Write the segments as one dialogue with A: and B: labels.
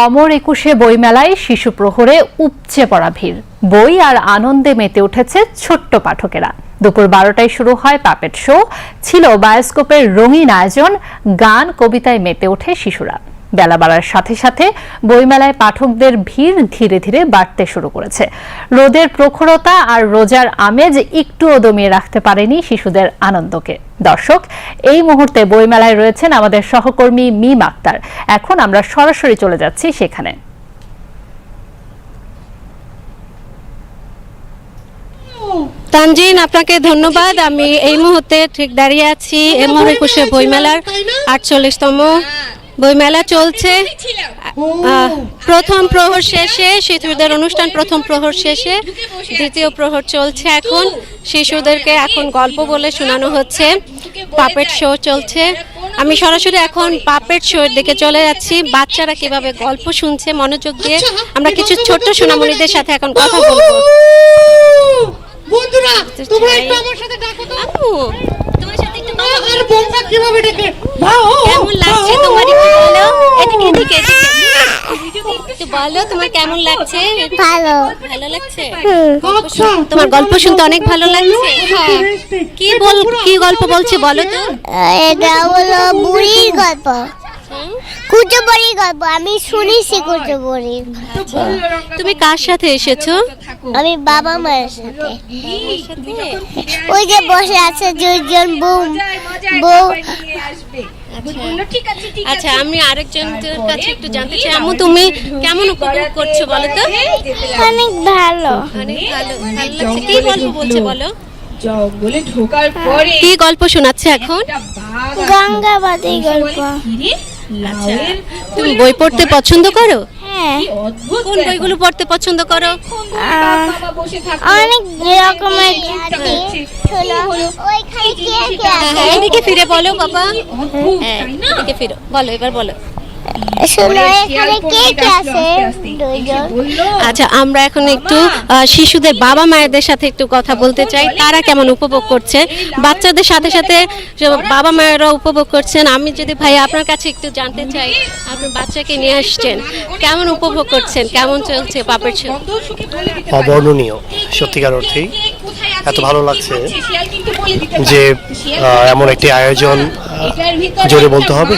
A: অমর একুশে বইমেলায় শিশু প্রহরে উপচে পড়া ভিড়। বই আর আনন্দে মেতে উঠেছে ছোট্ট পাঠকেরা। দুপুর 12টায় শুরু হয় পাপেট শো, ছিল বায়োস্কোপের রঙিন আয়োজন, গান কবিতায় মেতে ওঠে শিশুরা। বেলা বাড়ার সাথে সাথে বইমেলায় পাঠকদের ভিড় ধীরে ধীরে বাড়তে শুরু করেছে। রোদের প্রখরতা আর রোজার আমেজ একটুও দমিয়ে রাখতে পারেনি শিশুদের আনন্দকে। দর্শক, এই মুহূর্তে বইমেলায় রয়েছেন আমাদের সহকর্মী মিম আক্তার। এখন আমরা সরাসরি চলে যাচ্ছি সেখানে।
B: তানজিন, আপনাকে ধন্যবাদ। আমি এই মুহূর্তে ঠিক দাঁড়িয়ে আছি অমর একুশে বইমেলার 48তম বইমেলা চলছে। প্রথম প্রহর শেষে শিশুদের অনুষ্ঠান, প্রথম প্রহর শেষে দ্বিতীয় প্রহর চলছে। এখন শিশুদেরকে এখন গল্প বলে শোনানো হচ্ছে, পাপেট শো চলছে। আমি সরাসরি এখন পাপেট শোর দিকে চলে যাচ্ছি। বাচ্চারা কিভাবে গল্প শুনছে মনোযোগ দিয়ে, আমরা কিছু ছোট্ট সোনামণিদের সাথে এখন কথা বলবো।
C: বন্ধুরা, তোমরা একটু আমার সাথে ডাকো তো।
B: আপু, তোমার সাথে একটু কথা
C: আর বোনটা কিভাবে ডাকে?
B: কেমন লাগছে তোমার, একটু বলো। এদিকে এদিকে এদিকে একটু বলো, তোমার কেমন লাগছে?
D: ভালো
B: ভালো লাগছে?
C: আচ্ছা,
B: তোমার গল্প শুনতে অনেক ভালো লাগছে। কি গল্প বলছে বলো তো।
D: এটা হলো বুড়ির গল্প, কুচো বুড়ির গল্প। আমি শুনেছি কুচো বুড়ির।
B: তুমি কার সাথে এসেছো?
D: আমি বাবা মায়ের সাথে। ওই যে বসে আছে দুইজন বউ।
B: আচ্ছা, আমি আরেকজনের কাছে একটু জানতে চাই। আম্মু, তুমি কেমন উপভোগ করছো বলো তো?
D: অনেক ভালো।
B: অনেক ভালো, ভালো লাগছে। কি গল্প বলছে বলো?
C: জঙ্গলে ঢোকার পরে
B: কি গল্প শোনাচ্ছে এখন?
D: গঙ্গাবাদী গল্প।
B: আচ্ছা, তুমি বই পড়তে পছন্দ করো?
D: হ্যাঁ,
B: কোন বইগুলো পড়তে পছন্দ করো?
D: অনেক রকমের। শোনো, ওইখানে কে কে আছে?
B: এদিকে ফিরে বলো বাবা। হ্যাঁ, এদিকে ফিরো, বলো, এবার বলো।
D: শোনো, এখানে কে কে আছে? দুইজন।
B: আচ্ছা, আমরা এখন একটু শিশুদের বাবা মায়েদের সাথে একটু কথা বলতে চাই। তারা কেমন উপভোগ করছে, বাচ্চাদের সাথে সাথে বাবা মায়েরা উপভোগ করছেন। আমি যদি ভাই আপনার কাছে একটু জানতে চাই, আপনি বাচ্চাকে নিয়ে আসছেন, কেমন উপভোগ করছেন, কেমন চলছে পাপেট শো?
E: অবর্ণনীয়, সত্যিকার অর্থেই এত ভালো লাগছে যে এমন একটি আয়োজন জোরে বলতে হবে।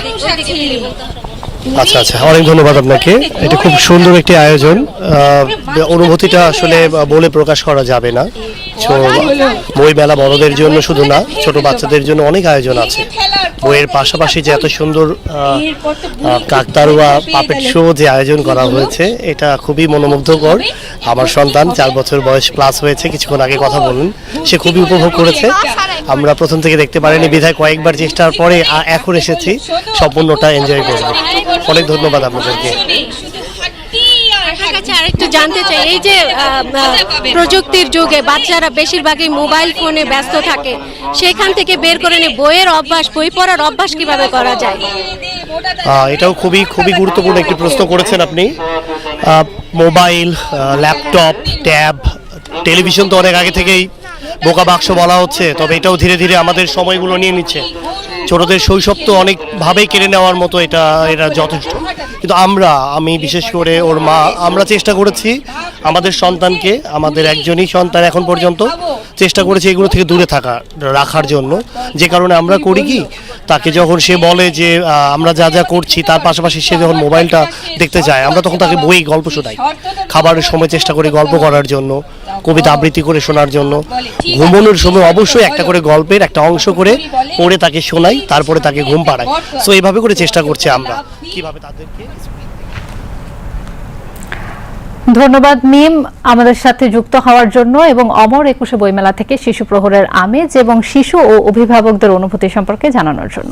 E: আচ্ছা আচ্ছা, অনেক ধন্যবাদ আপনাকে। এটা খুব সুন্দর একটি আয়োজন। অনুভূতিটা আসলে বলে প্রকাশ করা যাবে না। বই মেলা বড়দের জন্য শুধু না, ছোট বাচ্চাদের জন্য অনেক আয়োজন আছে। বইয়ের পাশাপাশি যে এত সুন্দর কাকতাড়ুয়া পাপেট শো যে আয়োজন করা হয়েছে, এটা খুবই মনোমুগ্ধকর। আমার সন্তান 4 বছর বয়স প্লাস হয়েছে, কিছুক্ষণ আগে কথা বলুন, সে খুবই উপভোগ করেছে। আমরা প্রথম থেকে দেখতে পারিনি বিধায় কয়েকবার চেষ্টার পরে এখন এসেছি, সম্পূর্ণটা এনজয় করব। অনেক ধন্যবাদ আপনাদেরকে।
B: আরেকটু জানতে চাই, এই যে প্রযুক্তির যুগে বাচ্চারা বেশিরভাগই মোবাইল ফোনে ব্যস্ত থাকে, সেখান থেকে বের করে নিয়ে বইয়ের অভ্যাস, বই পড়ার অভ্যাস কিভাবে করা যায়?
E: এটাও খুবই খুবই গুরুত্বপূর্ণ একটি প্রশ্ন করেছেন আপনি। মোবাইল, ল্যাপটপ, ট্যাব, টেলিভিশন তো অনেক আগে থেকেই বোকা বাক্স বলা হচ্ছে, তবে এটাও ধীরে ধীরে আমাদের সময়গুলো নিয়ে নিচ্ছে। ছোটদের শৈশব তো অনেকভাবেই কেড়ে নেওয়ার মতো এটা যথেষ্ট। কিন্তু আমি বিশেষ করে ওর মা, আমরা চেষ্টা করেছি আমাদের সন্তানকে, আমাদের একজনই সন্তান এখন পর্যন্ত, চেষ্টা করেছি এগুলো থেকে দূরে রাখার জন্য। যে কারণে আমরা করি কি, তাকে যখন সে বলে যে আমরা যা যা করছি তার পাশাপাশি সে যখন মোবাইলটা দেখতে চায়, আমরা তখন তাকে বই গল্প শোনাই। খাবারের সময় চেষ্টা করি গল্প করার জন্য, কবিতা আবৃত্তি করে শোনার জন্য। ঘুমানোর সময় অবশ্যই একটা করে গল্পের একটা অংশ করে পড়ে তাকে শোনাই, তারপরে তাকে ঘুম পাড়াই। সো এইভাবে করে চেষ্টা করছি আমরা কিভাবে তাদেরকে।
A: ধন্যবাদ মিম, আমাদের সাথে যুক্ত হওয়ার জন্য এবং অমর একুশে বইমেলা থেকে শিশু প্রহরের আমেজ এবং শিশু ও অভিভাবকদের অনুভূতি সম্পর্কে জানানোর জন্য।